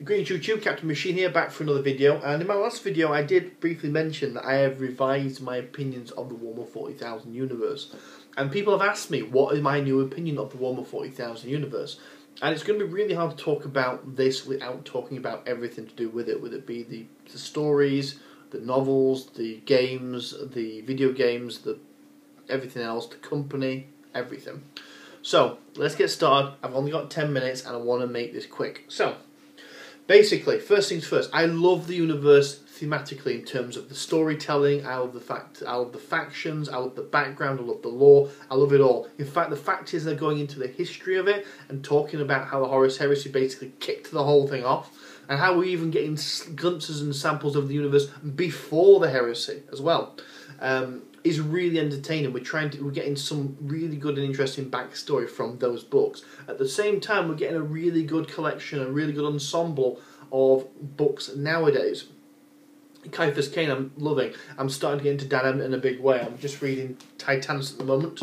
Greetings YouTube, Captain Machine here, back for another video. And in my last video I did briefly mention that I have revised my opinions of the Warhammer 40,000 universe. And people have asked me what is my new opinion of the Warhammer 40,000 universe. And it's going to be really hard to talk about this without talking about everything to do with it. Whether it be the stories, the novels, the games, the video games, everything else, the company, everything. So, let's get started. I've only got 10 minutes and I want to make this quick. So, basically, first things first, I love the universe thematically in terms of the storytelling. I love the factions, I love the background, I love the lore, I love it all. In fact, the fact is they're going into the history of it and talking about how the Horus Heresy basically kicked the whole thing off, and how we're even getting glimpses and samples of the universe before the Heresy as well. Is really entertaining. We're getting some really good and interesting backstory from those books. At the same time, we're getting a really good collection, a really good ensemble of books nowadays. Caiaphas Cain, I'm loving. I'm starting to get into Dan Emmett in a big way. I'm just reading Titans at the moment.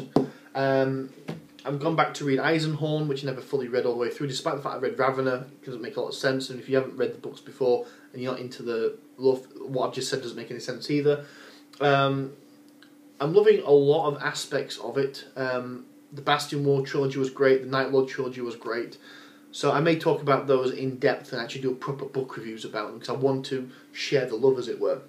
I've gone back to read Eisenhorn, which I never fully read all the way through, despite the fact I read Ravener. It doesn't make a lot of sense, and if you haven't read the books before and you're not into the love, what I've just said doesn't make any sense either. I'm loving a lot of aspects of it. The Bastion War trilogy was great. The Night Lord trilogy was great. So I may talk about those in depth and actually do a proper book reviews about them, because I want to share the love, as it were.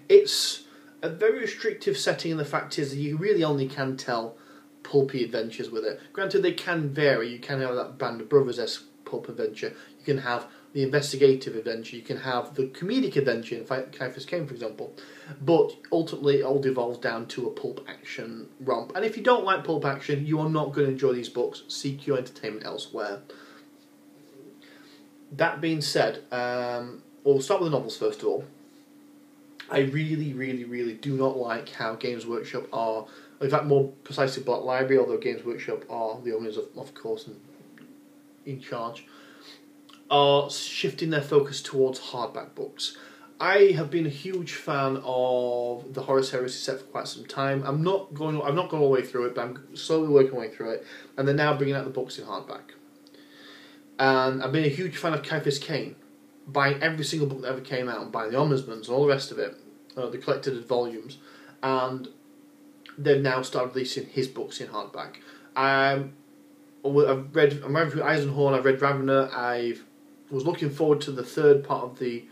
It's a very restrictive setting, and the fact is that you really only can tell pulpy adventures with it. Granted, they can vary. You can have that Band of Brothers-esque pulp adventure. You can have the investigative adventure. You can have the comedic adventure in Caiaphas Cain, for example. But ultimately, it all devolves down to a pulp action romp. And if you don't like pulp action, you are not going to enjoy these books. Seek your entertainment elsewhere. That being said, we'll start with the novels first of all. I really do not like how Games Workshop are, in fact more precisely Black Library, although Games Workshop are the owners of course and in charge, are shifting their focus towards hardback books. I have been a huge fan of the Horus Heresy set for quite some time. I've not gone all the way through it, but I'm slowly working my way through it, and they're now bringing out the books in hardback. And I've been a huge fan of Caiaphas Cain, buying every single book that ever came out, and buying the omnibus and all the rest of it, the collected volumes, and they've now started releasing his books in hardback. I'm ready for Eisenhorn, I've read Ravener, I was looking forward to the third part of the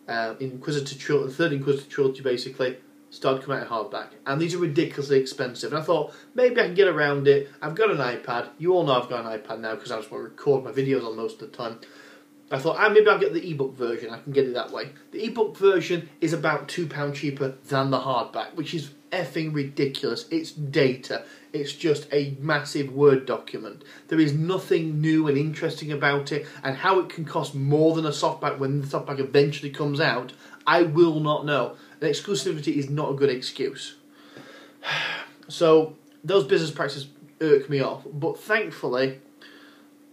third Inquisitor trilogy basically, started coming out in hardback. And these are ridiculously expensive. And I thought, maybe I can get around it. I've got an iPad. You all know I've got an iPad now because I just want to record my videos on most of the time. I thought, maybe I'll get the ebook version. I can get it that way. The ebook version is about £2 cheaper than the hardback, which is effing ridiculous. It's data. It's just a massive Word document. There is nothing new and interesting about it, and how it can cost more than a softback when the softback eventually comes out, I will not know. And exclusivity is not a good excuse. So those business practices irk me off, but thankfully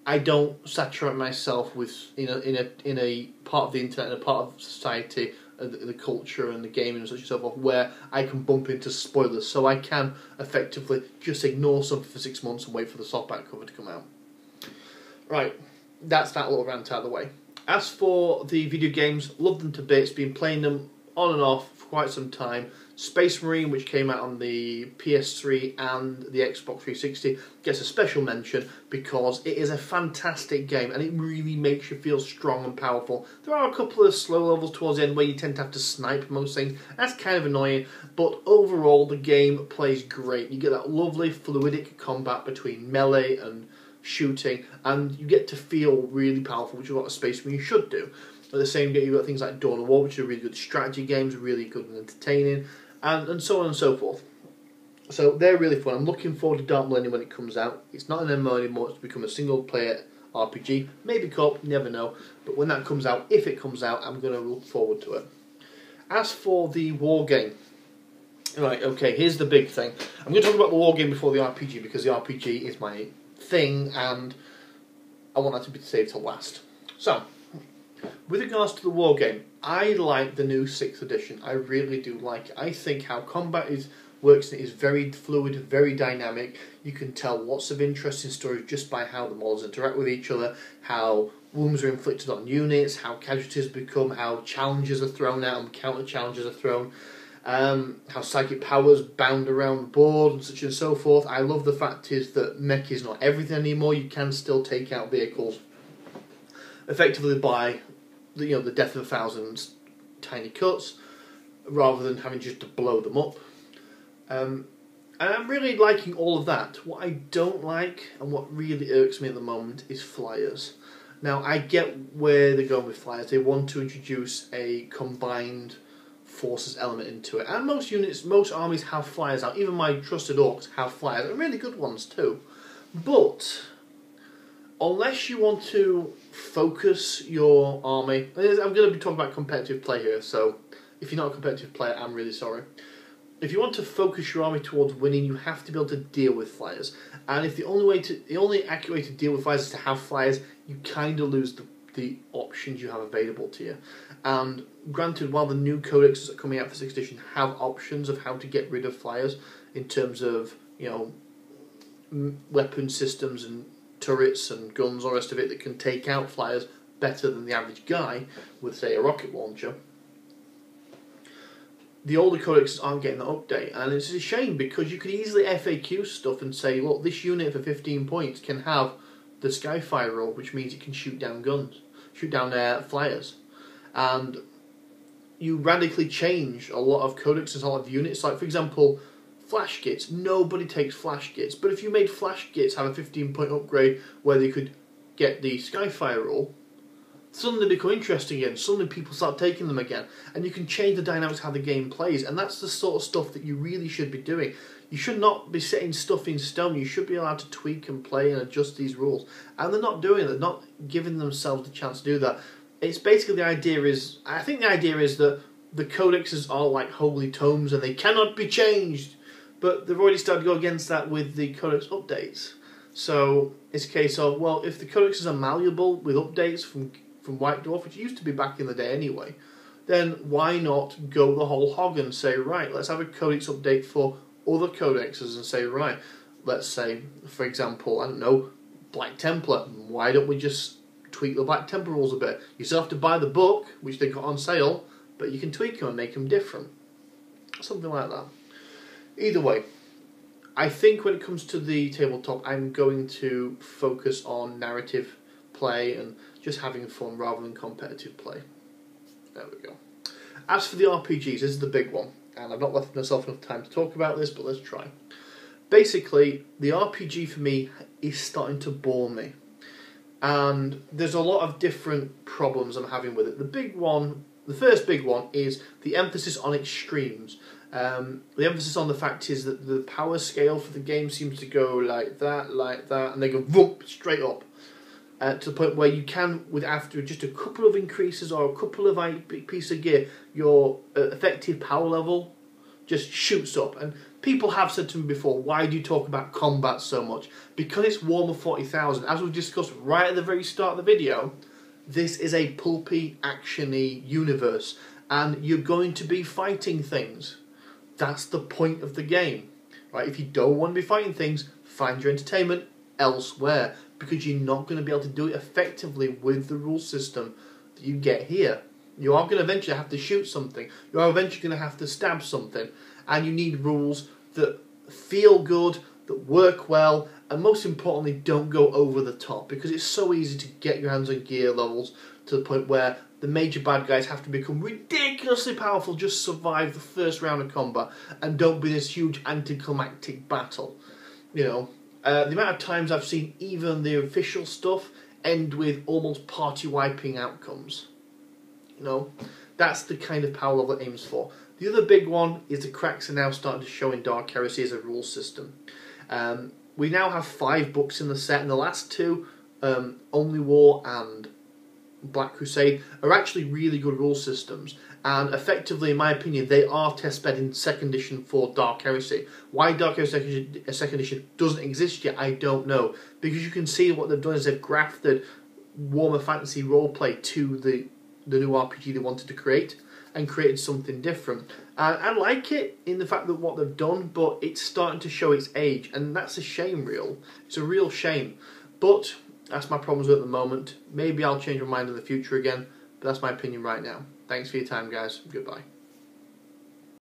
I don't saturate myself with in a part of the internet and a part of society, the culture and the gaming and such and so forth, where I can bump into spoilers, so I can effectively just ignore something for 6 months and wait for the softback cover to come out. Right, that's that little rant out of the way. As for the video games, love them to bits, been playing them on and off for quite some time. Space Marine, which came out on the PS3 and the Xbox 360, gets a special mention because it is a fantastic game and it really makes you feel strong and powerful. There are a couple of slow levels towards the end where you tend to have to snipe most things. That's kind of annoying, but overall the game plays great. You get that lovely fluidic combat between melee and shooting, and you get to feel really powerful, which is what a Space Marine should do. At the same time, you've got things like Dawn of War, which are really good strategy games, really good and entertaining, and so on and so forth. So they're really fun. I'm looking forward to Dark Millennium when it comes out. It's not an MMO anymore, it's become a single player RPG, maybe co-op, never know, but when that comes out, if it comes out, I'm going to look forward to it. As for the war game, right, okay, here's the big thing. I'm going to talk about the war game before the RPG, because the RPG is my thing and I want that to be saved till last. So, with regards to the war game, I like the new 6th edition. I really do like it. I think how combat is works in it is very fluid, very dynamic. You can tell lots of interesting stories just by how the models interact with each other, how wounds are inflicted on units, how casualties become, how challenges are thrown out and counter challenges are thrown, how psychic powers bound around the board and such and so forth. I love the fact is that mech is not everything anymore. You can still take out vehicles effectively by the death of 1,000 tiny cuts, rather than having just to blow them up. And I'm really liking all of that. What I don't like, and what really irks me at the moment, is flyers. Now, I get where they're going with flyers. They want to introduce a combined forces element into it. And most armies have flyers out. Even my trusted orcs have flyers, and really good ones too. But unless you want to focus your army, I'm going to be talking about competitive play here, so if you're not a competitive player, I'm really sorry. If you want to focus your army towards winning, you have to be able to deal with flyers. And if the only accurate way to deal with flyers is to have flyers, you kind of lose the options you have available to you. And granted, while the new codexes that are coming out for 6th edition have options of how to get rid of flyers in terms of weapon systems and turrets and guns, or the rest of it that can take out flyers better than the average guy with, say, a rocket launcher, the older codexes aren't getting that update, and it's a shame because you could easily FAQ stuff and say, look, this unit for 15 points can have the Skyfire roll, which means it can shoot down flyers, and you radically change a lot of codexes, a lot of units. Like, for example, flash gits. Nobody takes flash gits, but if you made flash gits have a 15-point upgrade where they could get the Skyfire roll, suddenly become interesting again. Suddenly people start taking them again, and you can change the dynamics of how the game plays, and that's the sort of stuff that you really should be doing. You should not be setting stuff in stone. You should be allowed to tweak and play and adjust these rules, and they're not doing it. They're not giving themselves the chance to do that. It's basically the idea is that the codexes are like holy tomes and they cannot be changed, but they've already started to go against that with the codex updates. So it's a case of, well, if the codexes are malleable with updates from White Dwarf, which used to be back in the day anyway, then why not go the whole hog and say, right, let's have a codex update for other codexes and say, right, let's say, for example, I don't know, Black Templar, why don't we just tweak the Black Templar rules a bit? You still have to buy the book, which they got on sale, but you can tweak them and make them different. Something like that. Either way, I think when it comes to the tabletop, I'm going to focus on narrative play and just having fun rather than competitive play. There we go. As for the RPGs, this is the big one, and I've not left myself enough time to talk about this, but let's try. Basically, the RPG for me is starting to bore me, and there's a lot of different problems I'm having with it. The first big one is the emphasis on extremes. The emphasis on the fact is that the power scale for the game seems to go like that, and they go whoop, straight up. To the point where you can, after just a couple of increases or a couple of pieces of gear, your effective power level just shoots up. And people have said to me before, why do you talk about combat so much? Because it's Warhammer 40,000. As we've discussed right at the very start of the video, this is a pulpy, action-y universe, and you're going to be fighting things. That's the point of the game, right? If you don't want to be fighting things, find your entertainment elsewhere, because you're not going to be able to do it effectively with the rule system that you get here. You are going to eventually have to shoot something. You are eventually going to have to stab something. And you need rules that feel good, that work well, and most importantly, don't go over the top. Because it's so easy to get your hands on gear levels to the point where the major bad guys have to become ridiculously powerful just to survive the first round of combat and don't be this huge anticlimactic battle. The amount of times I've seen even the official stuff end with almost party-wiping outcomes. That's the kind of power level it aims for. The other big one is the cracks are now starting to show in Dark Heresy as a rule system. We now have 5 books in the set, and the last 2, Only War and Black Crusade, are actually really good rule systems. And effectively, in my opinion, they are testbed in 2nd edition for Dark Heresy. Why Dark Heresy 2nd edition doesn't exist yet, I don't know. Because you can see what they've done is they've grafted Warhammer Fantasy roleplay to the new RPG they wanted to create. and created something different. And I like it in the fact that what they've done, but it's starting to show its age, and that's a shame, It's a real shame. But that's my problems at the moment. Maybe I'll change my mind in the future again, but that's my opinion right now. Thanks for your time, guys. Goodbye.